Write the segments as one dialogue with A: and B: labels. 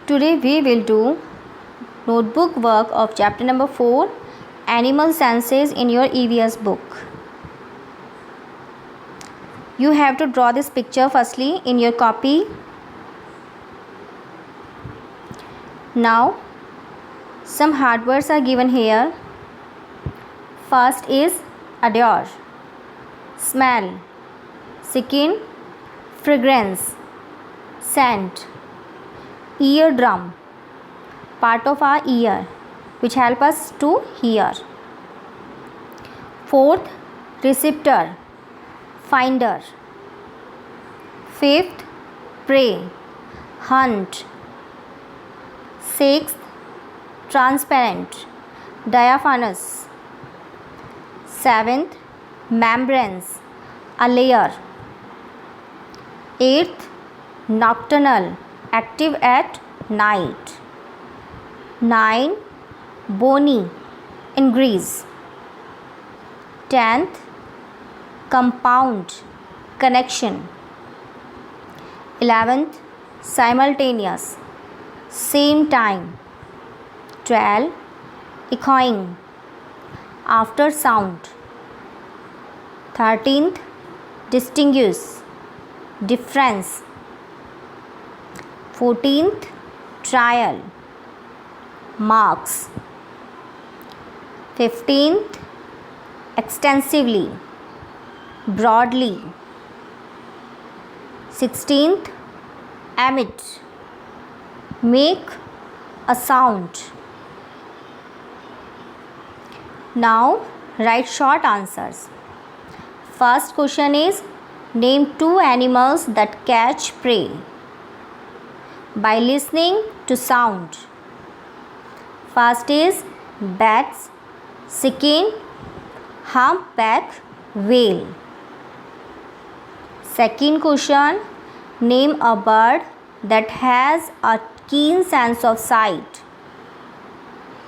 A: Today we will do notebook work of chapter number 4, Animal Senses, in your EVS book. You have to draw this picture firstly in your copy. Now some hard words are given here. First is odor, smell. Second, fragrance, scent. Eardrum, part of our ear which help us to hear. Fourth, receptor, finder. Fifth, prey, hunt. Sixth, transparent, diaphanous. Seventh, membranes, a layer. Eighth, nocturnal, active at night. 9, bony, in grease. 10th, compound, connection. 11th, simultaneous, same time. 12, echoing, after sound. 13th, distinguish, difference. 14th, trial, marks. 15th, extensively, broadly. 16th, emit, make a sound. Now write short answers. First question is, name 2 animals that catch prey by listening to sound. First is bats. Second, humpback whale. Second question, name a bird that has a keen sense of sight.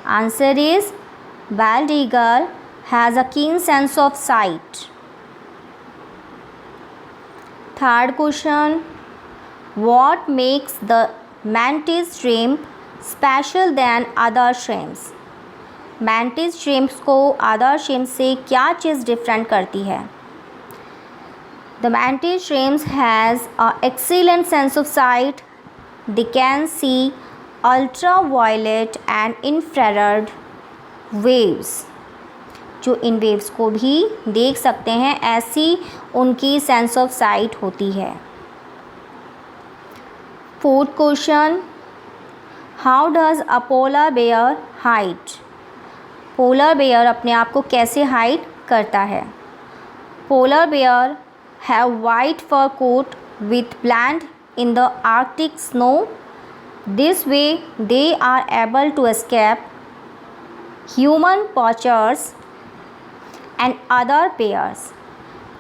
A: Answer is bald eagle has a keen sense of sight. Third question, what makes the mantis shrimp special than other shrimps? mantis shrimps को other shrimp से क्या चीज़ different करती है? The mantis shrimps has a excellent sense of sight. They can see ultraviolet and infrared waves. जो इन waves को भी देख सकते हैं, ऐसी उनकी सेंस ऑफ साइट होती है. Fourth question, how does a polar bear hide? Polar bear अपने आप को कैसे हाइड करता है? Polar bear have white fur coat with plant in the Arctic snow. This way they are able to escape human poachers and other bears.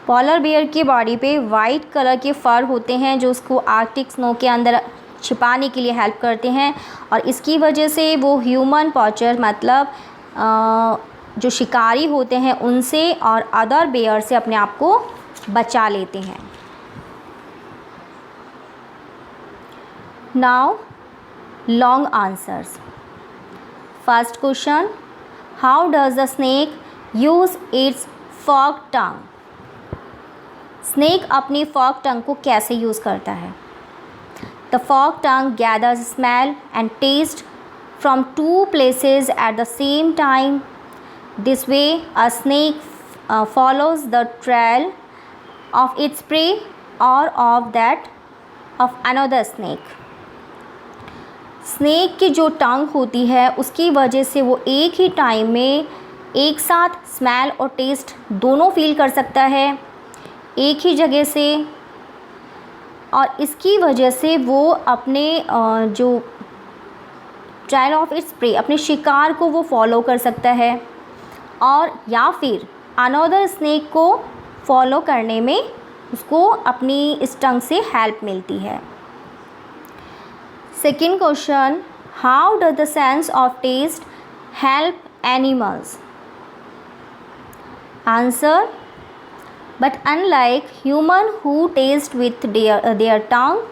A: Polar bear की body पे white colour के fur होते हैं जो उसको Arctic snow के अंदर छिपाने के लिए हेल्प करते हैं, और इसकी वजह से वो ह्यूमन पॉचर मतलब जो शिकारी होते हैं उनसे और अदर बेयर से अपने आप को बचा लेते हैं. Now long answers. First question, how does the snake use its fork tongue? Snake अपनी फॉर्क टंग को कैसे यूज़ करता है? The fork tongue gathers smell and taste from 2 places at the same time. This way a snake follows the trail of its prey or of that of another snake. Snake की जो टंग होती है उसकी वजह से वो एक ही टाइम में एक साथ स्मेल और टेस्ट दोनों फील कर सकता है एक ही जगह से, और इसकी वजह से वो अपने जो ट्रायल ऑफ इट्स प्रे अपने शिकार को वो फॉलो कर सकता है, और या फिर अनदर स्नेक को फॉलो करने में उसको अपनी इस टंग से हेल्प मिलती है. Second question, how does the sense of taste help animals? Answer, but unlike human who taste with their tongue,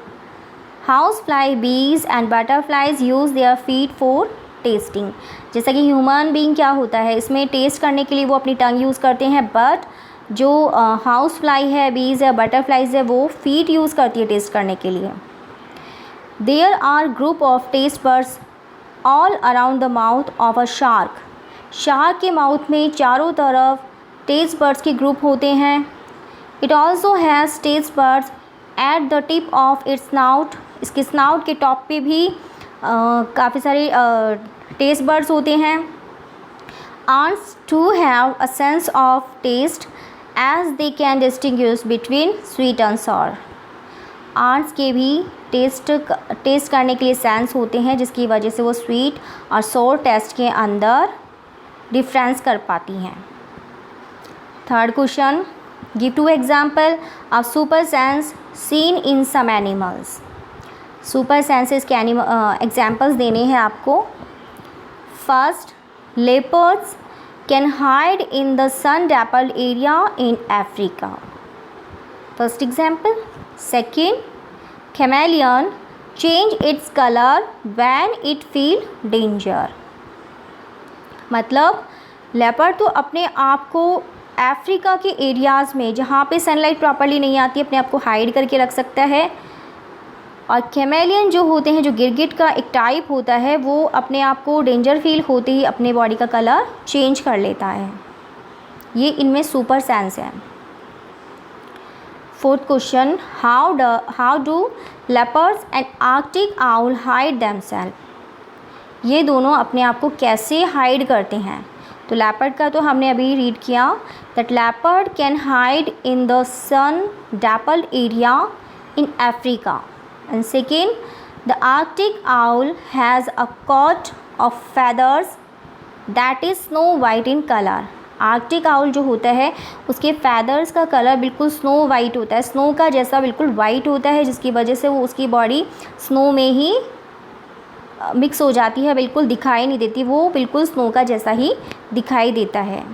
A: house fly, bees and butterflies use their feet for tasting. जैसा कि ह्यूमन बीइंग क्या होता है, इसमें test करने के लिए वो अपनी टंग यूज़ करते हैं, बट जो हाउस फ्लाई है, बीज है, बटरफ्लाइज है, वो फीट यूज़ करती है टेस्ट करने के लिए। There are group of taste buds all around the mouth of a shark. Shark के माउथ में चारों तरफ टेस्ट बर्ड्स के ग्रुप होते हैं। It also has taste buds at the tip of its snout. इसके स्नाउट के टॉप पे भी काफ़ी सारे टेस्ट बर्ड्स होते हैं। Ants too have a sense of taste as they can distinguish between sweet and sour. Ants के भी टेस्ट करने के लिए सेंस होते हैं, जिसकी वजह से वो स्वीट और सोर टेस्ट के अंदर डिफरेंस कर पाती हैं। Third question, give two example of super sense seen in some animals. Super senses के एग्जाम्पल्स देने हैं आपको। First, leopards can hide in the sun dappled area in Africa. First example. Second, chameleon change its color when it feel danger। मतलब leopard तो अपने आप को Africa के एरियाज़ में, जहाँ पे सनलाइट प्रॉपर्ली नहीं आती, अपने आप को हाइड करके रख सकता है। और कैमेलियन जो होते हैं, जो गिरगिट का एक टाइप होता है, वो अपने आप को डेंजर फील होते ही अपने बॉडी का कलर चेंज कर लेता है। ये इनमें सुपर सेंस है। Fourth question, how do leopards and arctic owl hide themself. ये दोनों अपने आप को कैसे हाइड करते हैं? तो लेपर्ड का तो हमने अभी रीड किया, that leopard can hide in the sun dappled area in Africa. And second, the Arctic owl has a coat of feathers that is snow white in colour. Arctic owl जो होता है, उसके feathers का colour बिल्कुल snow white होता है, snow का जैसा बिल्कुल वाइट होता है, जिसकी वजह से वो उसकी बॉडी स्नो में ही मिक्स हो जाती है, बिल्कुल दिखाई नहीं देती, वो बिल्कुल स्नो का जैसा ही दिखाई देता है।